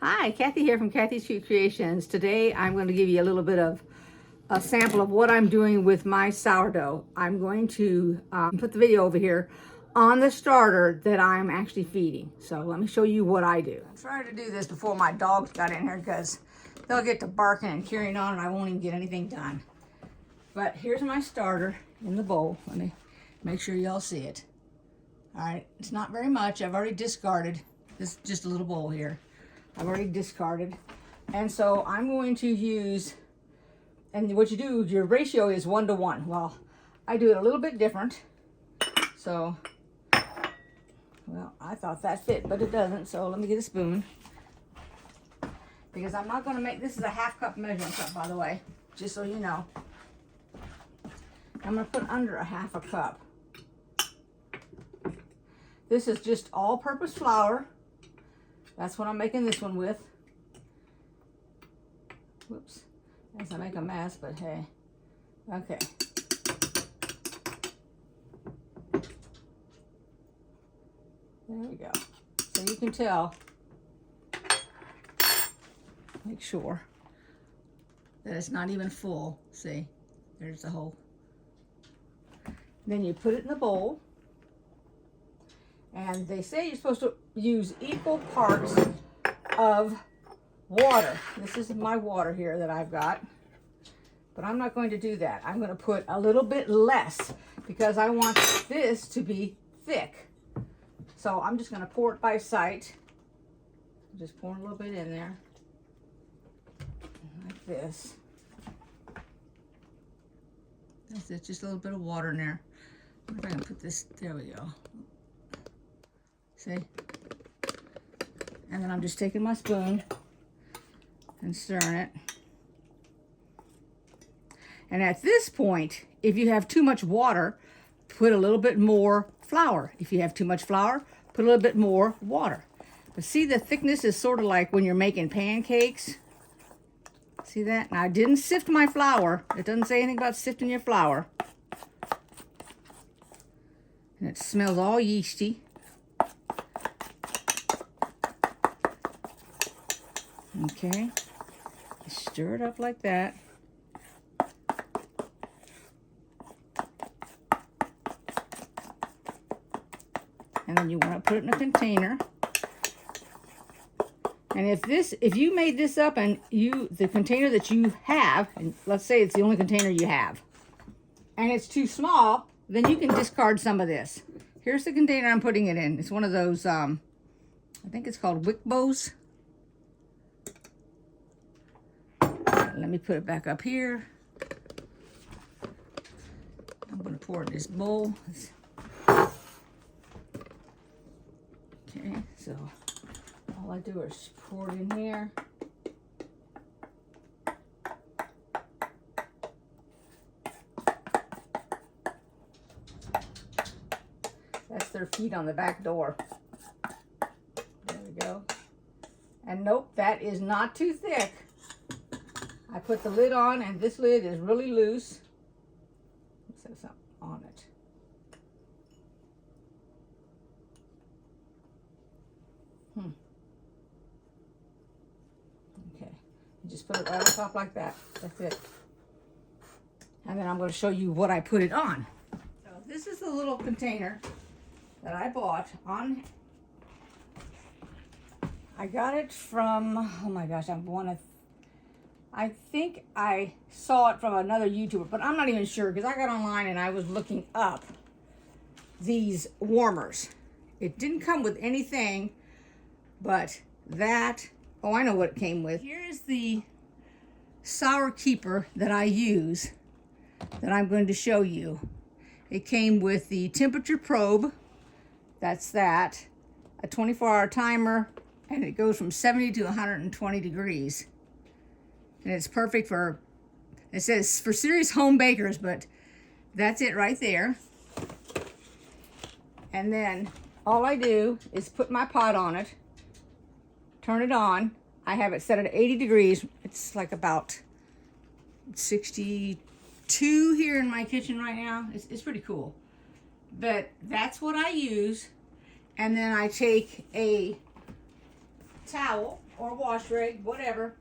Hi, Kathy here from Kathy's Cute Creations. Today I'm going to give you a little bit of a sample of what I'm doing with my sourdough. I'm going to put the video over here on the starter that I'm actually feeding. So let me show you what I do. I'm trying to do this before my dogs got in here because they'll get to barking and carrying on and I won't even get anything done. But here's my starter in the bowl. Let me make sure y'all see it. All right, it's not very much. I've already discarded. This is just a little bowl here. I've already discarded. And so I'm going to use, and what you do, your ratio is 1 to 1. Well, I do it a little bit different. So, well, I thought that fit, but it doesn't. So let me get a spoon. Because I'm not going to make, this is a 1/2 cup measuring cup, by the way, just so you know. I'm going to put under a 1/2 cup. This is just all-purpose flour. That's what I'm making this one with. Whoops. As I make a mess, but hey. Okay. There we go. So you can tell. Make sure that it's not even full. See? There's the hole. Then you put it in the bowl. And they say you're supposed to use equal parts of water. This is my water here that I've got. But I'm not going to do that. I'm going to put a little bit less because I want this to be thick. So I'm just going to pour it by sight. Just pour a little bit in there. Like this. That's it. Just a little bit of water in there. I wonder if I can put this. There we go. See? And then I'm just taking my spoon and stirring it. And at this point, if you have too much water, put a little bit more flour. If you have too much flour, put a little bit more water. But see, the thickness is sort of like when you're making pancakes. See that? Now, I didn't sift my flour. It doesn't say anything about sifting your flour. And it smells all yeasty. Okay, stir it up like that. And then you want to put it in a container. And if you made this up and the container that you have, and let's say it's the only container you have, and it's too small, then you can discard some of this. Here's the container I'm putting it in. It's one of those, I think it's called Wickbows. Let me put it back up here. I'm going to pour it in this bowl. Okay, so all I do is pour it in here. That's their feet on the back door. There we go. And nope, that is not too thick. I put the lid on, and this lid is really loose. Let's have something on it. Okay. You just put it right on top like that. That's it. And then I'm going to show you what I put it on. So this is the little container that I bought on. I got it from, oh my gosh, I think I saw it from another YouTuber, but I'm not even sure because I got online and I was looking up these warmers. It didn't come with anything but that. Oh, I know what it came with. Here's the sour keeper that I use that I'm going to show you. It came with the temperature probe. That's that. A 24-hour timer, and it goes from 70 to 120 degrees. And it's perfect for, it says for serious home bakers, but that's it right there. And then all I do is put my pot on it, turn it on. I have it set at 80 degrees. It's like about 62 here in my kitchen right now. It's pretty cool. But that's what I use. And then I take a towel or wash rag, whatever.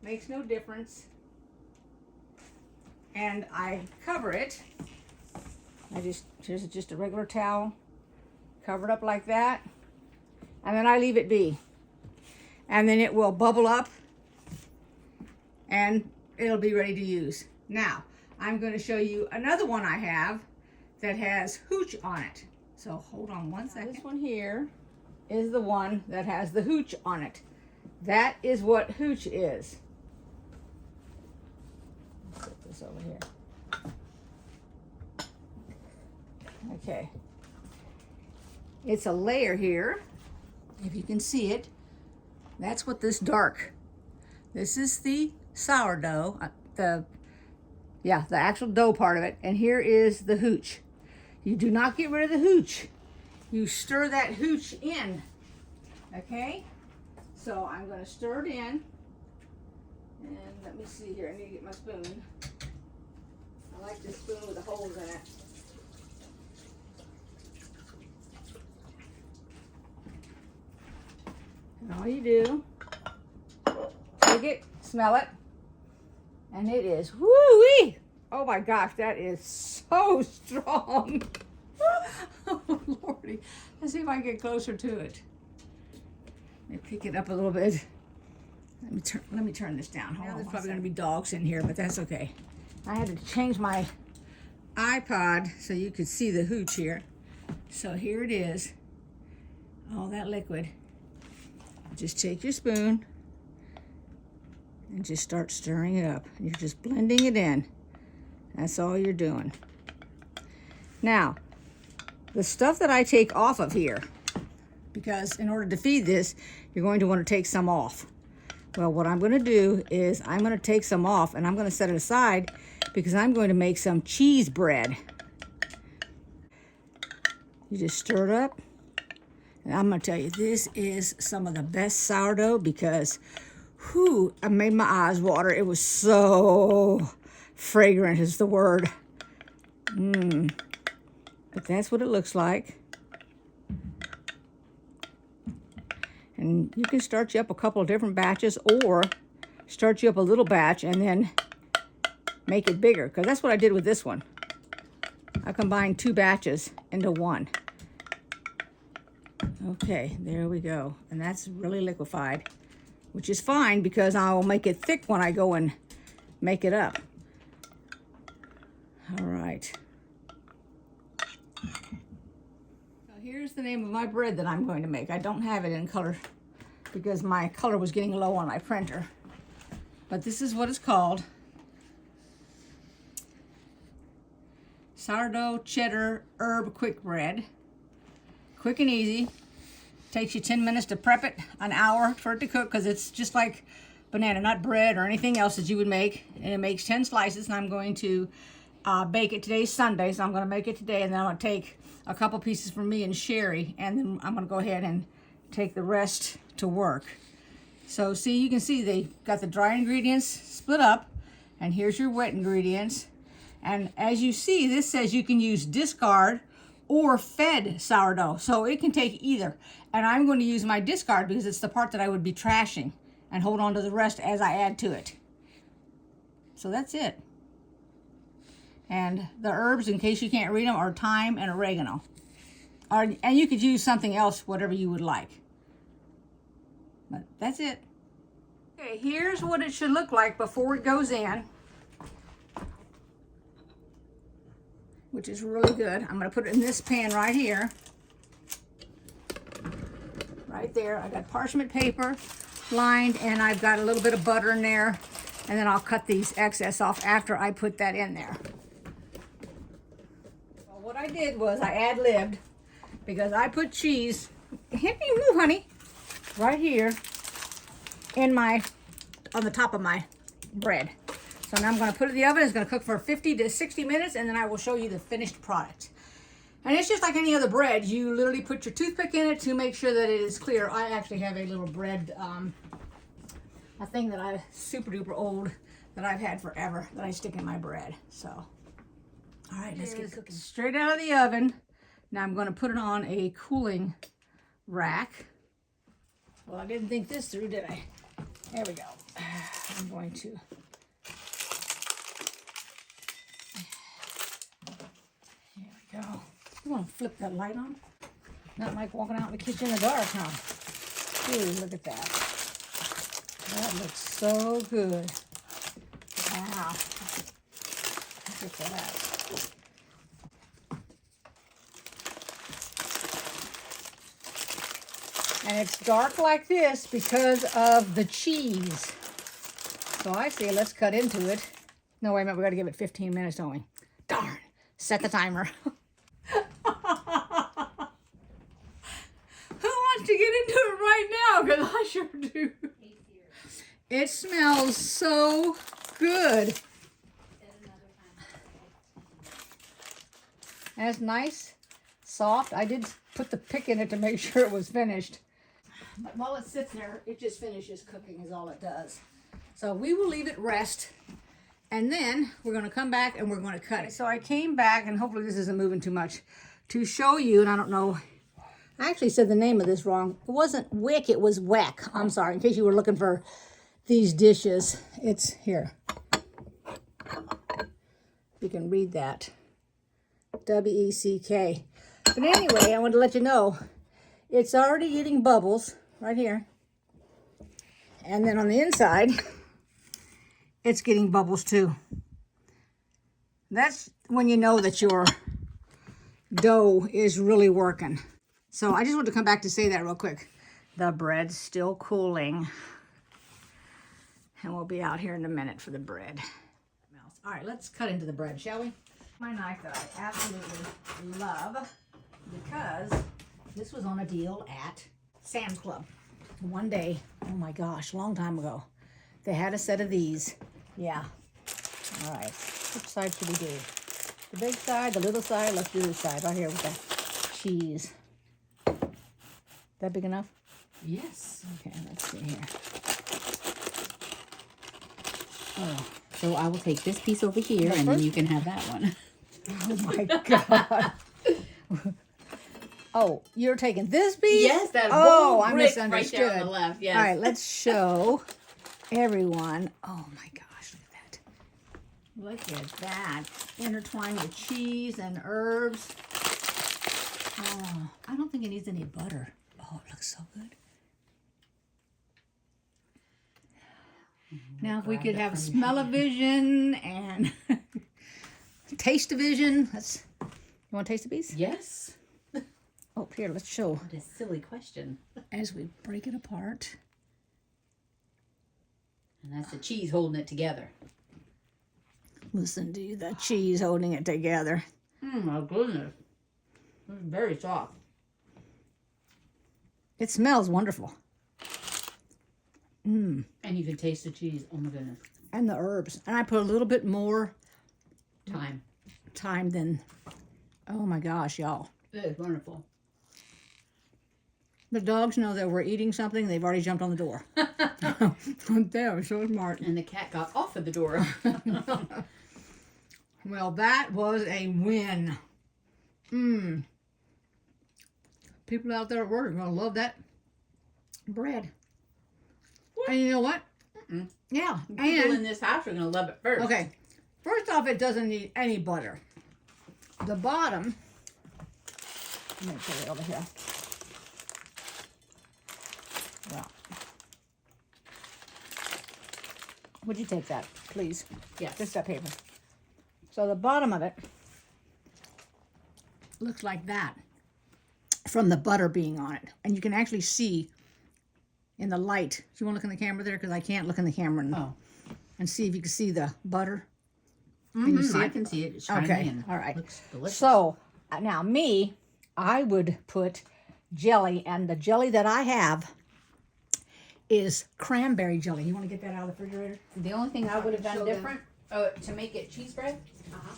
Makes no difference. And I cover it. Here's just a regular towel. Cover it up like that. And then I leave it be. And then it will bubble up and it'll be ready to use. Now, I'm going to show you another one I have that has hooch on it. So hold on one second. This one here is the one that has the hooch on it. That is what hooch is. Let's put this over here. Okay. It's a layer here. If you can see it, that's what this dark. This is the sourdough, the actual dough part of it, and here is the hooch. You do not get rid of the hooch. You stir that hooch in, okay? So I'm going to stir it in, and let me see here. I need to get my spoon. I like this spoon with the holes in it. And all you do, take it, smell it, and it is woo-wee. Oh my gosh, that is so strong. Oh Lordy. Let's see if I can get closer to it. Let me pick it up a little bit. Let me turn this down. Hold on. There's probably going to be dogs in here, but that's okay. I had to change my iPod so you could see the hooch here. So here it is. All that liquid. Just take your spoon and just start stirring it up. You're just blending it in. That's all you're doing. Now, the stuff that I take off of here, because in order to feed this, you're going to want to take some off. Well, what I'm going to do is I'm going to take some off and I'm going to set it aside because I'm going to make some cheese bread. You just stir it up. And I'm going to tell you, this is some of the best sourdough because, whew, I made my eyes water. It was so fragrant is the word. But that's what it looks like. And you can start you up a couple of different batches or start you up a little batch and then make it bigger. Because that's what I did with this one. I combined 2 batches into one. Okay, there we go. And that's really liquefied, which is fine because I will make it thick when I go and make it up. All right. So here's the name of my bread that I'm going to make. I don't have it in color because my color was getting low on my printer. But this is what it's called. Sourdough cheddar herb quick bread. Quick and easy. Takes you 10 minutes to prep it, an hour for it to cook because it's just like banana nut bread or anything else that you would make. And it makes 10 slices and I'm going to bake it. Today's Sunday, so I'm going to make it today and then I'm going to take a couple pieces for me and Sherry and then I'm going to go ahead and take the rest to work. So see, you can see they got the dry ingredients split up and here's your wet ingredients. And as you see, this says you can use discard or fed sourdough, so it can take either. And I'm going to use my discard because it's the part that I would be trashing and hold on to the rest as I add to it. So that's it. And the herbs, in case you can't read them, are thyme and oregano. And you could use something else, whatever you would like. But that's it. Okay, here's what it should look like before it goes in, which is really good. I'm going to put it in this pan right here. Right there. I got parchment paper lined and I've got a little bit of butter in there. And then I'll cut these excess off after I put that in there. Well, what I did was I ad-libbed because I put cheese, hit me move honey, right here on the top of my bread. So now I'm going to put it in the oven. It's going to cook for 50 to 60 minutes and then I will show you the finished product. And it's just like any other bread. You literally put your toothpick in it to make sure that it is clear. I actually have a little bread, a thing that I super duper old that I've had forever that I stick in my bread. So, all right, let's get cooking. Straight out of the oven. Now I'm going to put it on a cooling rack. Well, I didn't think this through, did I? There we go. I'm going to. Here we go. You want to flip that light on? Not like walking out in the kitchen in the dark, huh? Ooh, look at that. That looks so good. Wow. Look at that. And it's dark like this because of the cheese. So I say let's cut into it. No, wait a minute, we gotta give it 15 minutes, don't we? Darn, set the timer. Who wants to get into it right now? Because I sure do. It smells so good. And it's nice, soft. I did put the pick in it to make sure it was finished. But while it sits there, it just finishes cooking is all it does. So we will leave it rest. And then we're going to come back and we're going to cut it. So I came back, and hopefully this isn't moving too much, to show you, and I don't know, I actually said the name of this wrong. It wasn't wick, it was weck. I'm sorry, in case you were looking for these dishes. It's here. You can read that. W-E-C-K. But anyway, I wanted to let you know, it's already getting bubbles right here. And then on the inside, it's getting bubbles too. That's when you know that your dough is really working. So I just want to come back to say that real quick. The bread's still cooling. And we'll be out here in a minute for the bread. All right, let's cut into the bread, shall we? My knife that I absolutely love, because this was on a deal at Sam's Club. One day, oh my gosh, long time ago, they had a set of these. Yeah. All right. Which side should we do? The big side, the little side? Let's do this side right here with the cheese. That big enough? Yes. Okay, let's see here. Oh, so I will take this piece over here, and then you can have that one. Oh my God. Oh, you're taking this piece? Yes, that oh, whole I brick misunderstood. right there on the left. Yes. All right, let's show everyone. Oh my gosh, look at that. Look at that. Intertwined with cheese and herbs. Oh, I don't think it needs any butter. Oh, it looks so good. Now, if we could have smell-o-vision and taste-o-vision. You want to taste a piece? Yes. Oh, here, let's show. What a silly question. As we break it apart. And that's the cheese holding it together. Listen to the cheese holding it together. My goodness. It's very soft. It smells wonderful. And you can taste the cheese. Oh my goodness. And the herbs. And I put a little bit more time than, oh my gosh, y'all. It is wonderful. The dogs know that we're eating something. They've already jumped on the door. They're so smart. And the cat got off of the door. Well, that was a win. People out there at work are going to love that bread. What? And you know what? Yeah. People in this house are going to love it first. Okay. First off, it doesn't need any butter. The bottom, let me put it over here. Well, would you take that, please? Yes. Just that paper. So the bottom of it looks like that from the butter being on it. And you can actually see in the light. Do you want to look in the camera there? Because I can't look in the camera and see if you can see the butter. Can you see I it? can see it. It's shiny Okay, and all right. looks delicious. So now I would put jelly, and the jelly that I have is cranberry jelly. You want to get that out of the refrigerator? The only thing I would have Show done them. different to make it cheese bread,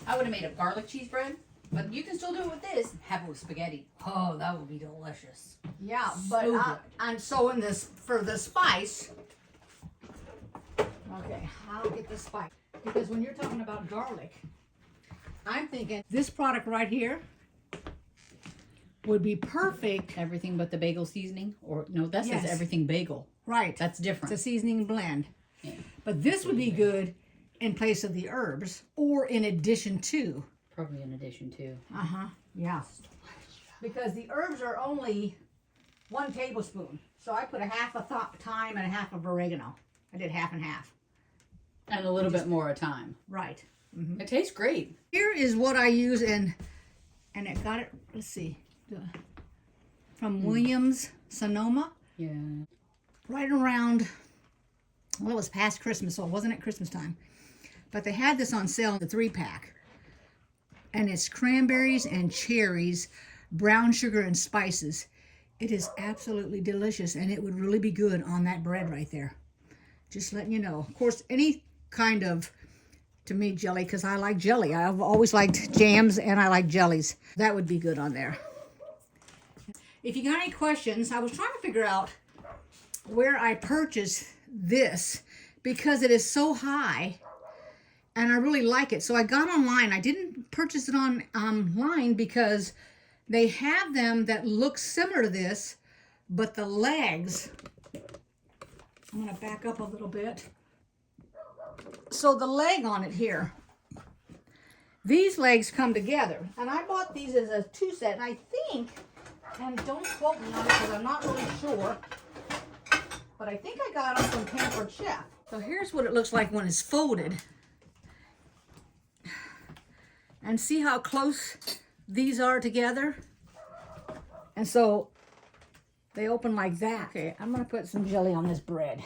I would have made a garlic cheese bread. But you can still do it with this. Have it with spaghetti. Oh, that would be delicious. Yeah, but So good. and so in this for the spice. Okay, I'll get the spice because when you're talking about garlic, I'm thinking this product right here would be perfect. Everything but the bagel seasoning? Or no, that says Yes. everything bagel. Right. That's different. It's a seasoning blend. Yeah. But this would be good in place of the herbs or in addition to. Probably in addition to. Yeah. Because the herbs are only 1 tablespoon. So I put a half of thyme and a half of oregano. I did half and half. And a little bit more a time. Right. It tastes great. Here is what I use and it got it, let's see, from Williams Sonoma. Yeah. Right around, well, it was past Christmas, so it wasn't at Christmas time. But they had this on sale in the 3-pack. And it's cranberries and cherries, brown sugar and spices. It is absolutely delicious, and it would really be good on that bread right there. Just letting you know. Of course, any kind of, to me, jelly, because I like jelly. I've always liked jams, and I like jellies. That would be good on there. If you got any questions, I was trying to figure out where I purchased this, because it is so high, and I really like it. So I got online. I didn't purchase it online because they have them that look similar to this, but the legs, I'm going to back up a little bit. So the leg on it here, these legs come together. And I bought these as a 2-set, and I think, and don't quote me on it because I'm not really sure, but I think I got them from Pampered Chef. So here's what it looks like when it's folded. And see how close these are together? And so they open like that. Okay, I'm gonna put some jelly on this bread.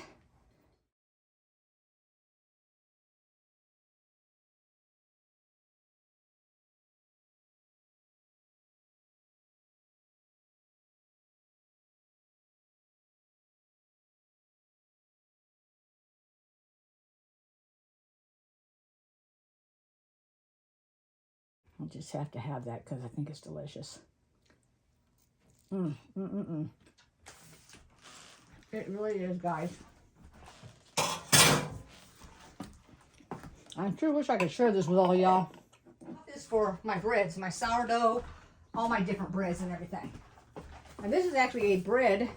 I'll just have to have that because I think it's delicious. It really is, guys. I sure wish I could share this with all y'all. This is for my breads, my sourdough, all my different breads and everything. And this is actually a bread.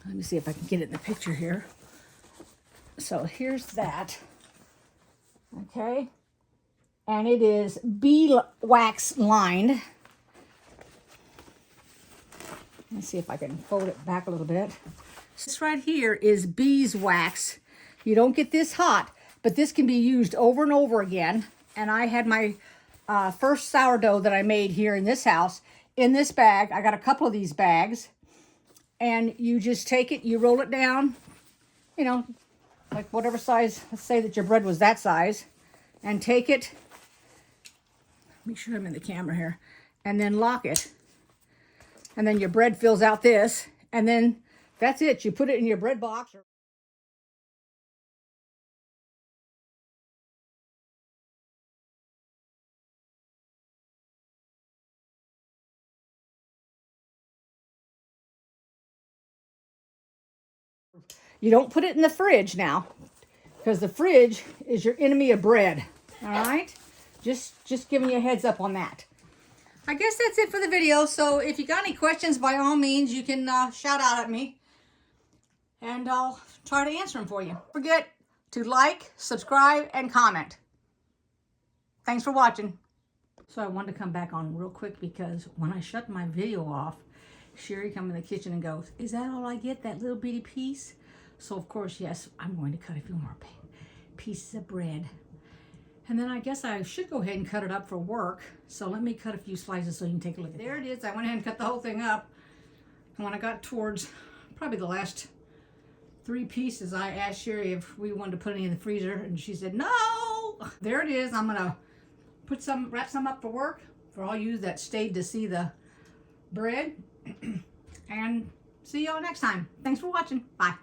Let me see if I can get it in the picture here. So here's that. Okay. And it is beeswax lined. Let's see if I can fold it back a little bit. This right here is beeswax. You don't get this hot, but this can be used over and over again. And I had my first sourdough that I made here in this house in this bag. I got a couple of these bags. And you just take it, you roll it down, you know, like whatever size, let's say that your bread was that size, and take it, make sure I'm in the camera here, and then lock it. And then your bread fills out this, and then that's it. You put it in your bread box. You don't put it in the fridge now, because the fridge is your enemy of bread. All right? Just giving you a heads up on that. I guess that's it for the video. So if you got any questions, by all means, you can shout out at me, and I'll try to answer them for you. Don't forget to like, subscribe, and comment. Thanks for watching. So I wanted to come back on real quick because when I shut my video off, Sherry come in the kitchen and goes, "Is that all I get, that little bitty piece?" So of course, yes, I'm going to cut a few more pieces of bread. And then I guess I should go ahead and cut it up for work. So let me cut a few slices so you can take a look at it. There it is. I went ahead and cut the whole thing up. And when I got towards probably the last 3 pieces, I asked Sherry if we wanted to put any in the freezer, and she said no. There it is. I'm gonna wrap some up for work for all you that stayed to see the bread. And see y'all next time. Thanks for watching. Bye.